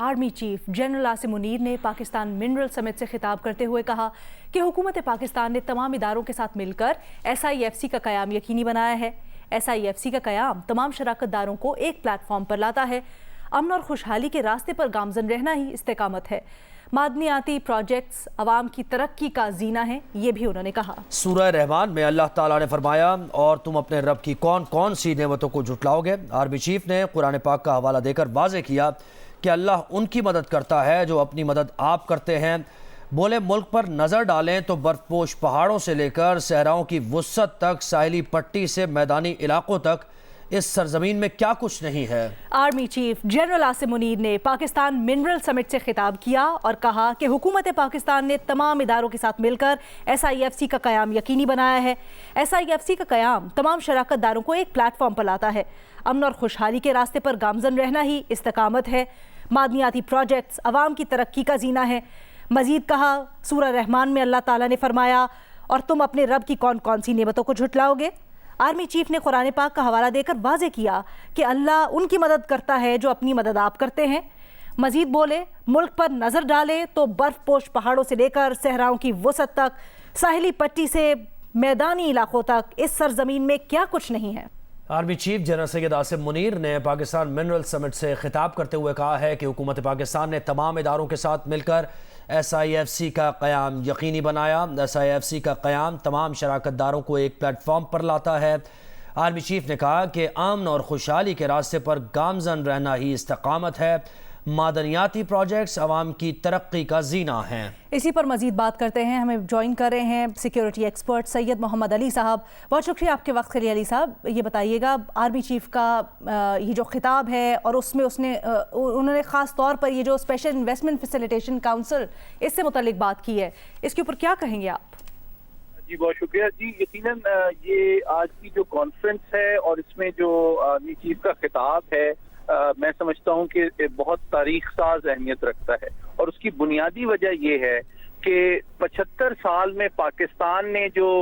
Army chief general Asim Munir نے Pakistan mineral سمٹ سے خطاب کرتے ہوئے کہا کہ حکومت پاکستان نے تمام اداروں کے ساتھ مل کر SIFC کا قیام یقینی بنایا ہے۔ SIFC کا قیام تمام شراکت داروں کو ایک پلیٹ فارم پر لاتا ہے۔ امن اور خوشحالی کے راستے پر گامزن رہنا ہی استقامت ہے۔ معدنیاتی پروجیکٹس عوام کی ترقی کا زینہ ہیں، یہ بھی انہوں نے کہا۔ سورہ رحمان میں اللہ تعالیٰ نے فرمایا، اور تم اپنے رب کی کون کون سی نعمتوں کو جھٹلاؤ گے۔ آرمی چیف نے قرآن پاک کا حوالہ دے کر واضح کیا کہ اللہ ان کی مدد کرتا ہے جو اپنی مدد آپ کرتے ہیں۔ بولے ملک پر نظر ڈالیں تو برف پوش پہاڑوں سے لے کر صحراؤں کی وسعت تک، ساحلی پٹی سے میدانی علاقوں تک اس سرزمین میں کیا کچھ نہیں ہے۔ Army chief general Asim Munir نے پاکستان منرل سمٹ سے خطاب کیا اور کہا کہ حکومت پاکستان نے تمام اداروں کے ساتھ مل کر SIFC کا قیام یقینی بنایا ہے۔ SIFC کا قیام تمام شراکت داروں کو ایک پلیٹ فارم پر لاتا ہے۔ امن اور خوشحالی کے راستے پر گامزن رہنا ہی استقامت ہے۔ معدنیاتی پروجیکٹس عوام کی ترقی کا زینہ ہے۔ مزید کہا، سورہ رحمان میں اللہ تعالیٰ نے فرمایا، اور تم اپنے رب کی کون کون سی نعمتوں کو جھٹلاؤ گے۔ آرمی چیف نے قرآن پاک کا حوالہ دے کر واضح کیا کہ اللہ ان کی مدد کرتا ہے جو اپنی مدد آپ کرتے ہیں۔ مزید بولے ملک پر نظر ڈالے تو برف پوش پہاڑوں سے لے کر صحراؤں کی وسعت تک، ساحلی پٹی سے میدانی علاقوں تک اس سرزمین میں کیا کچھ نہیں ہے۔ آرمی چیف جنرل سید آصم منیر نے پاکستان منرل سمٹ سے خطاب کرتے ہوئے کہا ہے کہ حکومت پاکستان نے تمام اداروں کے ساتھ مل کر SIFC کا قیام یقینی بنایا۔ SIFC کا قیام تمام شراکت داروں کو ایک پلیٹ فارم پر لاتا ہے۔ آرمی چیف نے کہا کہ امن اور خوشحالی کے راستے پر گامزن رہنا ہی استقامت ہے۔ معدنیاتی پروجیکٹس عوام کی ترقی کا زینہ ہیں۔ اسی پر مزید بات کرتے ہیں، ہمیں جوائن کر رہے ہیں سیکیورٹی ایکسپرٹ سید محمد علی صاحب۔ بہت شکریہ آپ کے وقت کے لیے علی صاحب۔ یہ بتائیے گا آرمی چیف کا یہ جو خطاب ہے اور اس میں انہوں نے خاص طور پر یہ جو اسپیشل انویسٹمنٹ فیسیلیٹیشن کاؤنسل اس سے متعلق بات کی ہے، اس کے اوپر کیا کہیں گے آپ؟ جی بہت شکریہ۔ جی یقیناً یہ آج کی جو کانفرنس ہے اور اس میں جو آرمی چیف کا خطاب ہے، میں سمجھتا ہوں کہ بہت تاریخ ساز اہمیت رکھتا ہے، اور اس کی بنیادی وجہ یہ ہے کہ 75 سال میں پاکستان نے جو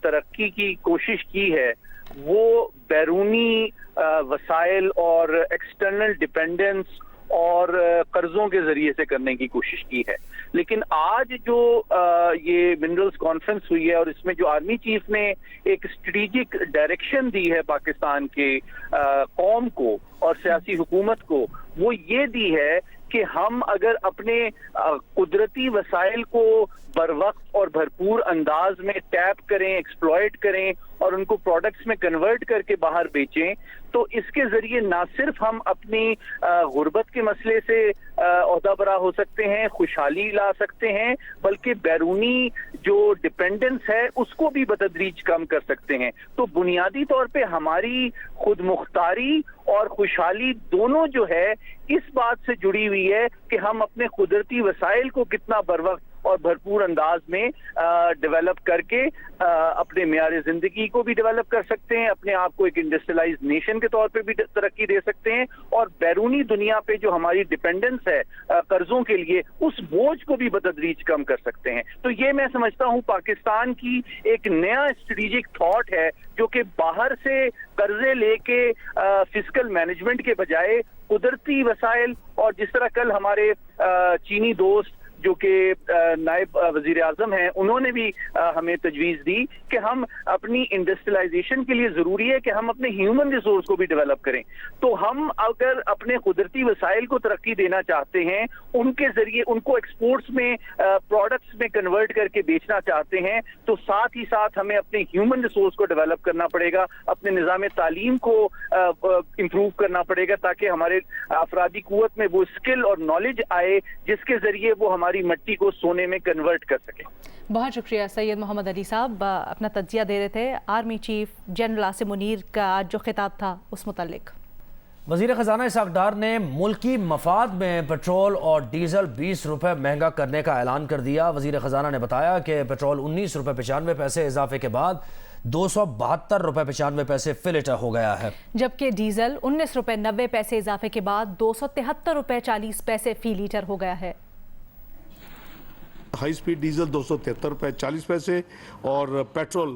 ترقی کی کوشش کی ہے وہ بیرونی وسائل اور ایکسٹرنل ڈیپینڈنس اور قرضوں کے ذریعے سے کرنے کی کوشش کی ہے۔ لیکن آج جو یہ منرلز کانفرنس ہوئی ہے اور اس میں جو آرمی چیف نے ایک اسٹریٹجک ڈائریکشن دی ہے پاکستان کے قوم کو اور سیاسی حکومت کو، وہ یہ دی ہے کہ ہم اگر اپنے قدرتی وسائل کو بروقت اور بھرپور انداز میں ٹیپ کریں، ایکسپلائٹ کریں اور ان کو پروڈکٹس میں کنورٹ کر کے باہر بیچیں، تو اس کے ذریعے نہ صرف ہم اپنی غربت کے مسئلے سے عہدہ برا ہو سکتے ہیں، خوشحالی لا سکتے ہیں، بلکہ بیرونی جو ڈیپینڈنس ہے اس کو بھی بتدریج کم کر سکتے ہیں۔ تو بنیادی طور پہ ہماری خود مختاری اور خوشحالی دونوں جو ہے اس بات سے جڑی ہوئی ہے کہ ہم اپنے قدرتی وسائل کو کتنا بروقت اور بھرپور انداز میں ڈیولپ کر کے اپنے معیار زندگی کو بھی ڈیولپ کر سکتے ہیں، اپنے آپ کو ایک انڈسٹریلائز نیشن کے طور پہ بھی ترقی دے سکتے ہیں، اور بیرونی دنیا پہ جو ہماری ڈیپینڈنس ہے قرضوں کے لیے اس بوجھ کو بھی بتدریج کم کر سکتے ہیں۔ تو یہ میں سمجھتا ہوں پاکستان کی ایک نیا اسٹریٹجک تھاٹ ہے جو کہ باہر سے قرضے لے کے فسکل مینجمنٹ کے بجائے قدرتی وسائل، اور جس طرح کل ہمارے چینی دوست جو کہ نائب وزیر اعظم ہیں انہوں نے بھی ہمیں تجویز دی کہ ہم اپنی انڈسٹریلائزیشن کے لیے ضروری ہے کہ ہم اپنے ہیومن ریسورس کو بھی ڈیولپ کریں۔ تو ہم اگر اپنے قدرتی وسائل کو ترقی دینا چاہتے ہیں، ان کے ذریعے ان کو ایکسپورٹس میں پروڈکٹس میں کنورٹ کر کے بیچنا چاہتے ہیں، تو ساتھ ہی ساتھ ہمیں اپنے ہیومن ریسورس کو ڈیولپ کرنا پڑے گا، اپنے نظام تعلیم کو امپروو کرنا پڑے گا، تاکہ ہمارے افرادی قوت میں وہ اسکل اور نالج آئے جس کے ذریعے وہ ہماری مٹی کو سونے میں کنورٹ کر سکے۔ بہت شکریہ سید محمد علی صاحب، اپنا تجزیہ دے رہے تھے army chief general Asim Munir کا آج جو خطاب تھا اس متعلق۔ وزیر خزانہ اسحاق ڈار نے ملکی مفاد میں پیٹرول اور ڈیزل 20 روپے مہنگا کرنے کا اعلان کر دیا۔ وزیر خزانہ نے بتایا کہ پیٹرول 19 روپے 95 پیسے اضافے کے بعد 272 روپے 95 پیسے فی لیٹر ہو گیا ہے، جبکہ ڈیزل 19 روپے 90 پیسے اضافے کے بعد 273 روپے 40 پیسے فی لیٹر ہو گیا ہے۔ ہائی سپیڈ ڈیزل 273 روپے 40 پیسے اور پیٹرول